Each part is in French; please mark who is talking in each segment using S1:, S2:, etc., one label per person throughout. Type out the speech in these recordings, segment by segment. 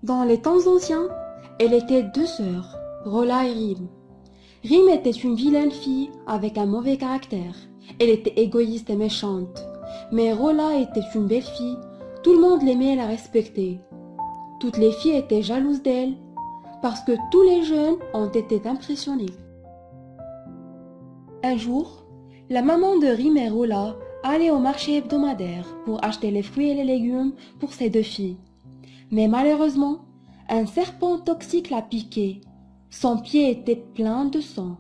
S1: Dans les temps anciens, elle était deux sœurs, Rola et Rim. Rim était une vilaine fille avec un mauvais caractère. Elle était égoïste et méchante. Mais Rola était une belle fille, tout le monde l'aimait et la respectait. Toutes les filles étaient jalouses d'elle, parce que tous les jeunes ont été impressionnés. Un jour, la maman de Rim et Rola allait au marché hebdomadaire pour acheter les fruits et les légumes pour ses deux filles. Mais malheureusement, un serpent toxique l'a piqué. Son pied était plein de sang.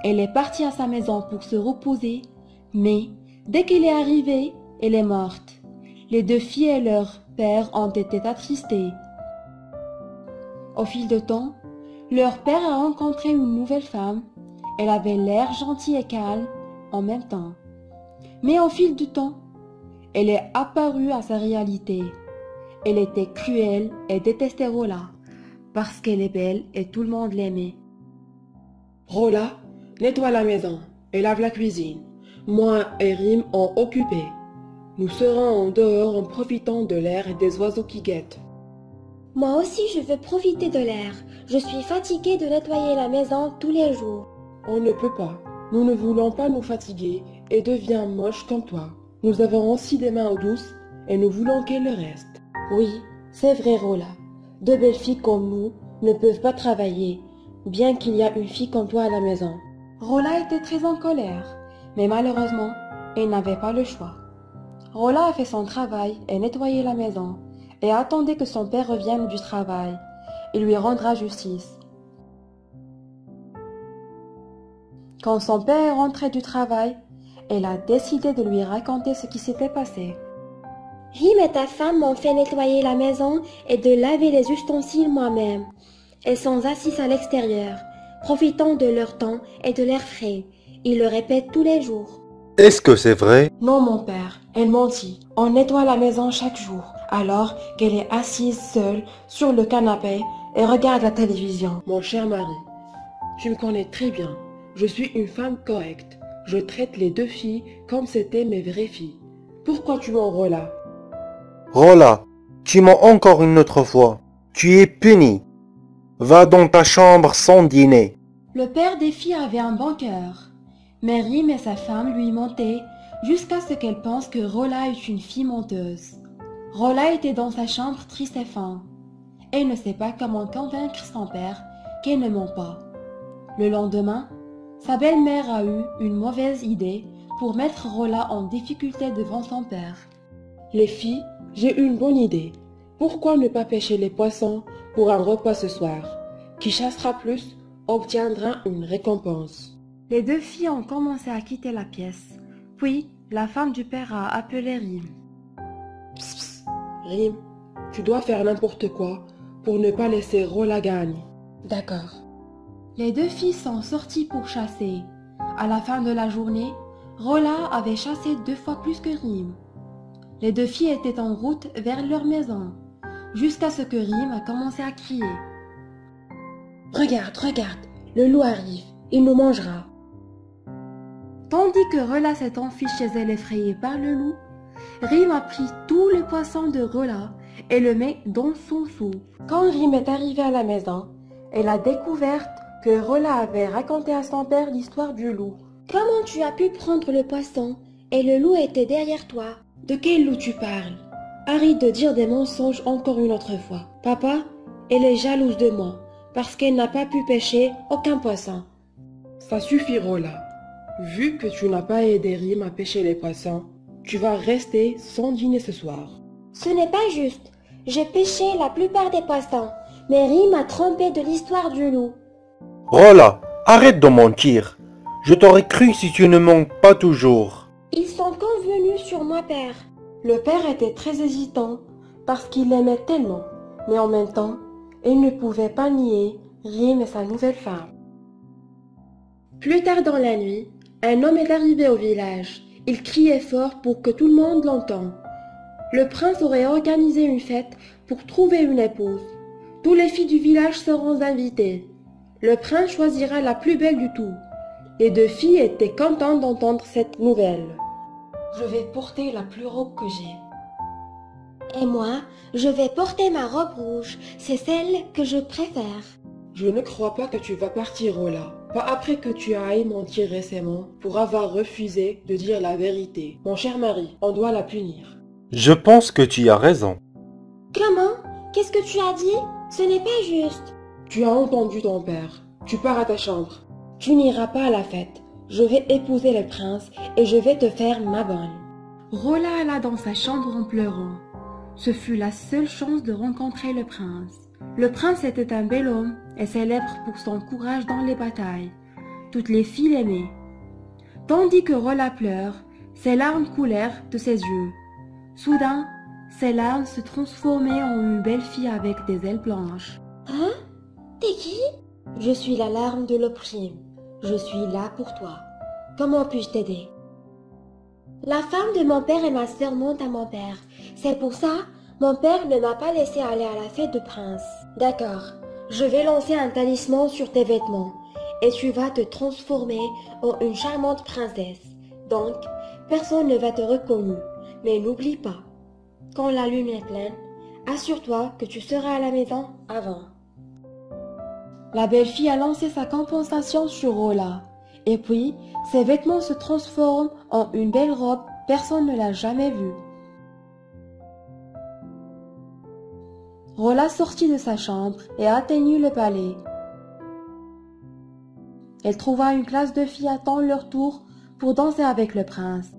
S1: Elle est partie à sa maison pour se reposer, mais dès qu'elle est arrivée, elle est morte. Les deux filles et leur père ont été attristés. Au fil du temps, leur père a rencontré une nouvelle femme. Elle avait l'air gentille et calme en même temps. Mais au fil du temps, elle est apparue à sa réalité. Elle était cruelle et détestait Rola, parce qu'elle est belle et tout le monde l'aimait.
S2: Rola, nettoie la maison et lave la cuisine. Moi et Rim ont occupé. Nous serons en dehors en profitant de l'air et des oiseaux qui guettent.
S3: Moi aussi je veux profiter de l'air. Je suis fatiguée de nettoyer la maison tous les jours.
S2: On ne peut pas. Nous ne voulons pas nous fatiguer et devenir moches comme toi. Nous avons aussi des mains douces et nous voulons qu'elles le restent.
S1: Oui, c'est vrai Rola. Deux belles filles comme nous ne peuvent pas travailler, bien qu'il y a une fille comme toi à la maison. Rola était très en colère, mais malheureusement, elle n'avait pas le choix. Rola a fait son travail et nettoyé la maison, et attendait que son père revienne du travail. Il lui rendra justice. Quand son père est rentré du travail, elle a décidé de lui raconter ce qui s'était passé.
S3: Rim et ta femme m'ont fait nettoyer la maison et de laver les ustensiles moi-même. Elles sont assises à l'extérieur, profitant de leur temps et de l'air frais. Ils le répètent tous les jours.
S4: Est-ce que c'est vrai?
S1: Non, mon père, elle mentit. On nettoie la maison chaque jour, alors qu'elle est assise seule sur le canapé et regarde la télévision.
S2: Mon cher mari, tu me connais très bien. Je suis une femme correcte. Je traite les deux filles comme c'était mes vraies filles. Pourquoi tu mens, Rola?
S4: Rola, tu mens encore une autre fois. Tu es puni. Va dans ta chambre sans dîner.
S1: Le père des filles avait un bon cœur, mais Rim et sa femme lui mentaient jusqu'à ce qu'elle pense que Rola est une fille menteuse. Rola était dans sa chambre triste et faim. Elle ne sait pas comment convaincre son père qu'elle ne ment pas. Le lendemain, sa belle-mère a eu une mauvaise idée pour mettre Rola en difficulté devant son père.
S2: Les filles, j'ai une bonne idée. Pourquoi ne pas pêcher les poissons pour un repas ce soir? Qui chassera plus obtiendra une récompense.
S1: Les deux filles ont commencé à quitter la pièce. Puis, la femme du père a appelé Rim.
S2: Psst, psst. Rim, tu dois faire n'importe quoi pour ne pas laisser Rola gagner.
S1: D'accord. Les deux filles sont sorties pour chasser. À la fin de la journée, Rola avait chassé 2 fois plus que Rim. Les deux filles étaient en route vers leur maison, jusqu'à ce que Rim a commencé à crier.
S3: Regarde, regarde, le loup arrive, il nous mangera.
S1: Tandis que Rola s'est enfuie chez elle effrayée par le loup, Rim a pris tous les poissons de Rola et le met dans son seau. Quand Rim est arrivée à la maison, elle a découvert que Rola avait raconté à son père l'histoire du loup.
S3: Comment tu as pu prendre le poisson et le loup était derrière toi?
S1: De quel loup tu parles? Arrête de dire des mensonges encore une autre fois. Papa, elle est jalouse de moi parce qu'elle n'a pas pu pêcher aucun poisson.
S2: Ça suffit, Rola. Vu que tu n'as pas aidé Rim à pêcher les poissons, tu vas rester sans dîner ce soir.
S3: Ce n'est pas juste. J'ai pêché la plupart des poissons, mais Rim m'a trompé de l'histoire du loup.
S4: Rola, arrête de mentir. Je t'aurais cru si tu ne mens pas toujours.
S3: Ils sont convenus sur moi, père.
S1: Le père était très hésitant parce qu'il l'aimait tellement, mais en même temps, il ne pouvait pas nier Rim et sa nouvelle femme. Plus tard dans la nuit, un homme est arrivé au village. Il criait fort pour que tout le monde l'entende. Le prince aurait organisé une fête pour trouver une épouse. Tous les filles du village seront invitées. Le prince choisira la plus belle du tout. Les deux filles étaient contentes d'entendre cette nouvelle. Je vais porter la plus robe que j'ai.
S3: Et moi, je vais porter ma robe rouge. C'est celle que je préfère.
S2: Je ne crois pas que tu vas partir, Rola. Pas après que tu ailles mentir récemment pour avoir refusé de dire la vérité. Mon cher mari, on doit la punir.
S4: Je pense que tu as raison.
S3: Comment? Qu'est-ce que tu as dit? Ce n'est pas juste.
S2: Tu as entendu ton père. Tu pars à ta chambre. Tu n'iras pas à la fête. Je vais épouser le prince et je vais te faire ma bonne.
S1: Rola alla dans sa chambre en pleurant. Ce fut la seule chance de rencontrer le prince. Le prince était un bel homme et célèbre pour son courage dans les batailles. Toutes les filles l'aimaient. Tandis que Rola pleure, ses larmes coulèrent de ses yeux. Soudain, ses larmes se transformaient en une belle fille avec des ailes blanches.
S3: Hein? T'es qui? Je suis la larme de l'opprime. Je suis là pour toi. Comment puis-je t'aider? La femme de mon père et ma sœur montent à mon père. C'est pour ça, mon père ne m'a pas laissé aller à la fête de prince. D'accord, je vais lancer un talisman sur tes vêtements et tu vas te transformer en une charmante princesse. Donc, personne ne va te reconnaître. Mais n'oublie pas, quand la lune est pleine, assure-toi que tu seras à la maison avant.
S1: La belle fille a lancé sa compensation sur Rola. Et puis, ses vêtements se transforment en une belle robe, personne ne l'a jamais vue. Rola sortit de sa chambre et atteignit le palais. Elle trouva une classe de filles attendant leur tour pour danser avec le prince.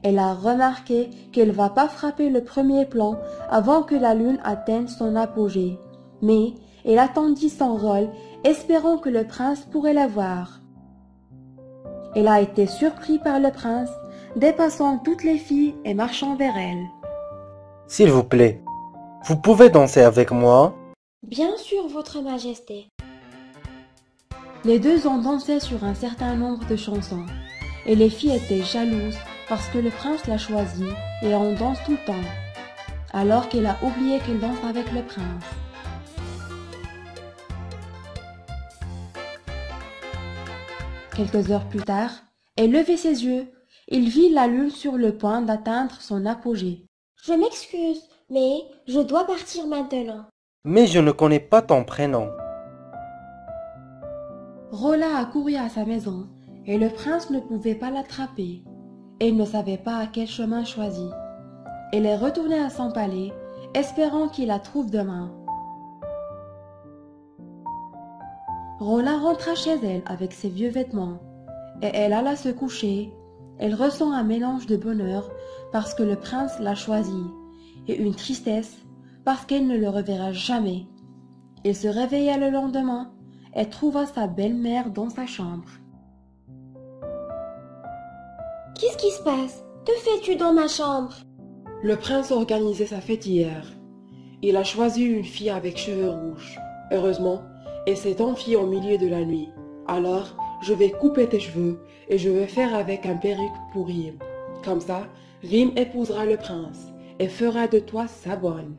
S1: Elle a remarqué qu'elle ne va pas frapper le premier plan avant que la lune atteigne son apogée. Mais elle attendit son rôle, espérant que le prince pourrait la voir. Elle a été surprise par le prince, dépassant toutes les filles et marchant vers elle.
S4: S'il vous plaît, vous pouvez danser avec moi?
S3: Bien sûr, votre majesté.
S1: Les deux ont dansé sur un certain nombre de chansons, et les filles étaient jalouses parce que le prince l'a choisie et on danse tout le temps, alors qu'elle a oublié qu'elle danse avec le prince. Quelques heures plus tard, elle levait ses yeux. Il vit la lune sur le point d'atteindre son apogée.
S3: Je m'excuse, mais je dois partir maintenant.
S4: Mais je ne connais pas ton prénom.
S1: Rola a couru à sa maison et le prince ne pouvait pas l'attraper. Elle ne savait pas à quel chemin choisir. Elle est retournée à son palais, espérant qu'il la trouve demain. Rola rentra chez elle avec ses vieux vêtements et elle alla se coucher. Elle ressent un mélange de bonheur parce que le prince l'a choisi et une tristesse parce qu'elle ne le reverra jamais. Elle se réveilla le lendemain et trouva sa belle-mère dans sa chambre.
S3: Qu'est-ce qui se passe? Que fais-tu dans ma chambre?
S2: Le prince organisait sa fête hier. Il a choisi une fille avec cheveux rouges. Heureusement, elle s'est enfuie au milieu de la nuit. Alors, je vais couper tes cheveux et je vais faire avec un perruque pour Rim. Comme ça, Rim épousera le prince et fera de toi sa bonne.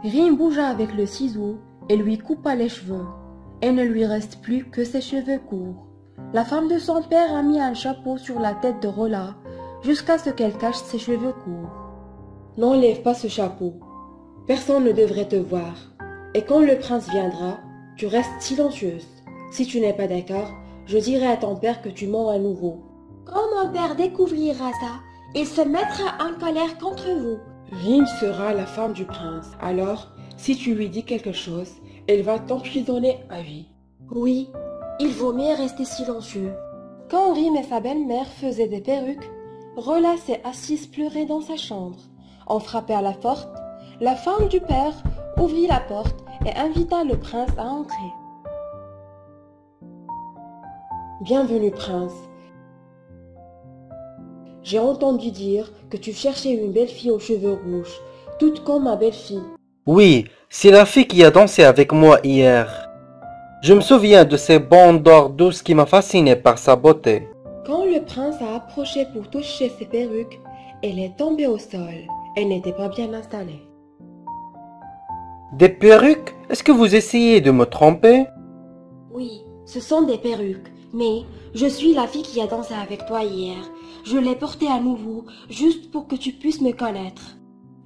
S1: Rim bougea avec le ciseau et lui coupa les cheveux. Il ne lui reste plus que ses cheveux courts. La femme de son père a mis un chapeau sur la tête de Rola jusqu'à ce qu'elle cache ses cheveux courts.
S2: N'enlève pas ce chapeau. Personne ne devrait te voir. Et quand le prince viendra, tu restes silencieuse. Si tu n'es pas d'accord, je dirai à ton père que tu mens à nouveau.
S3: Quand mon père découvrira ça, il se mettra en colère contre vous.
S2: Rim sera la femme du prince. Alors, si tu lui dis quelque chose, elle va t'emprisonner à vie.
S3: Oui, il vaut mieux rester silencieux.
S1: Quand Rim et sa belle-mère faisaient des perruques, Rola s'est assise pleurer dans sa chambre. On frappait à la porte. La femme du père ouvrit la porte et invita le prince à entrer.
S2: Bienvenue, prince. J'ai entendu dire que tu cherchais une belle fille aux cheveux rouges, toute comme ma belle-fille.
S4: Oui, c'est la fille qui a dansé avec moi hier. Je me souviens de ces bandes d'or douces qui m'a fasciné par sa beauté.
S1: Quand le prince a approché pour toucher ses perruques, elle est tombée au sol. Elle n'était pas bien installée.
S4: Des perruques? Est-ce que vous essayez de me tromper?
S3: Oui, ce sont des perruques, mais je suis la fille qui a dansé avec toi hier.
S1: je l'ai porté à nouveau, juste pour que tu puisses me connaître. »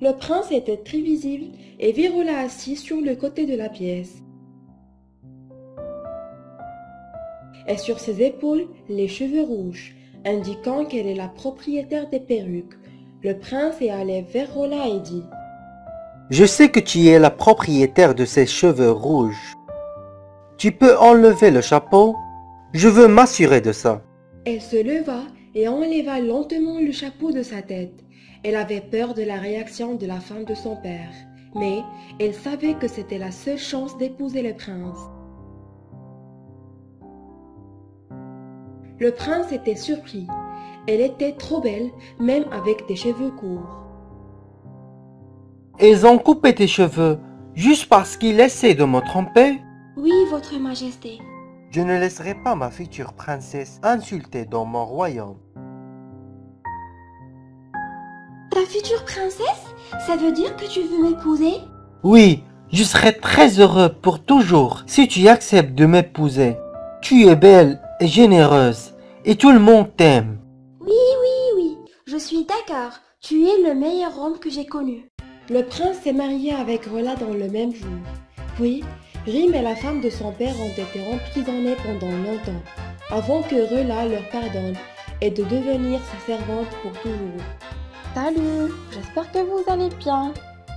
S2: Le prince était très visible et Virola assis sur le côté de la pièce. Et sur ses épaules, les cheveux rouges, indiquant qu'elle est la propriétaire des perruques. Le prince est allé vers Rola et dit:
S4: « Je sais que tu es la propriétaire de ces cheveux rouges. Tu peux enlever le chapeau? Je veux m'assurer de ça. »
S2: Elle se leva et enleva lentement le chapeau de sa tête. Elle avait peur de la réaction de la femme de son père, mais elle savait que c'était la seule chance d'épouser le prince. Le prince était surpris. Elle était trop belle, même avec des cheveux courts.
S4: « Ils ont coupé tes cheveux juste parce qu'ils essaient de me tromper? »
S1: Oui, votre majesté.
S4: « Je ne laisserai pas ma future princesse insultée dans mon royaume. »
S1: Ta future princesse? Ça veut dire que tu veux m'épouser?
S4: Oui, je serai très heureux pour toujours si tu acceptes de m'épouser. Tu es belle et généreuse et tout le monde t'aime.
S1: Oui, je suis d'accord. Tu es le meilleur homme que j'ai connu.
S2: Le prince s'est marié avec Rola dans le même jour. Puis, Rim et la femme de son père ont été emprisonnés pendant longtemps, avant que Rola leur pardonne et de devenir sa servante pour toujours.
S1: Salut, j'espère que vous allez bien.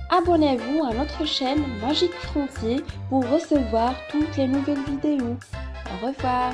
S1: Abonnez-vous à notre chaîne Magique Frontier pour recevoir toutes les nouvelles vidéos. Au revoir.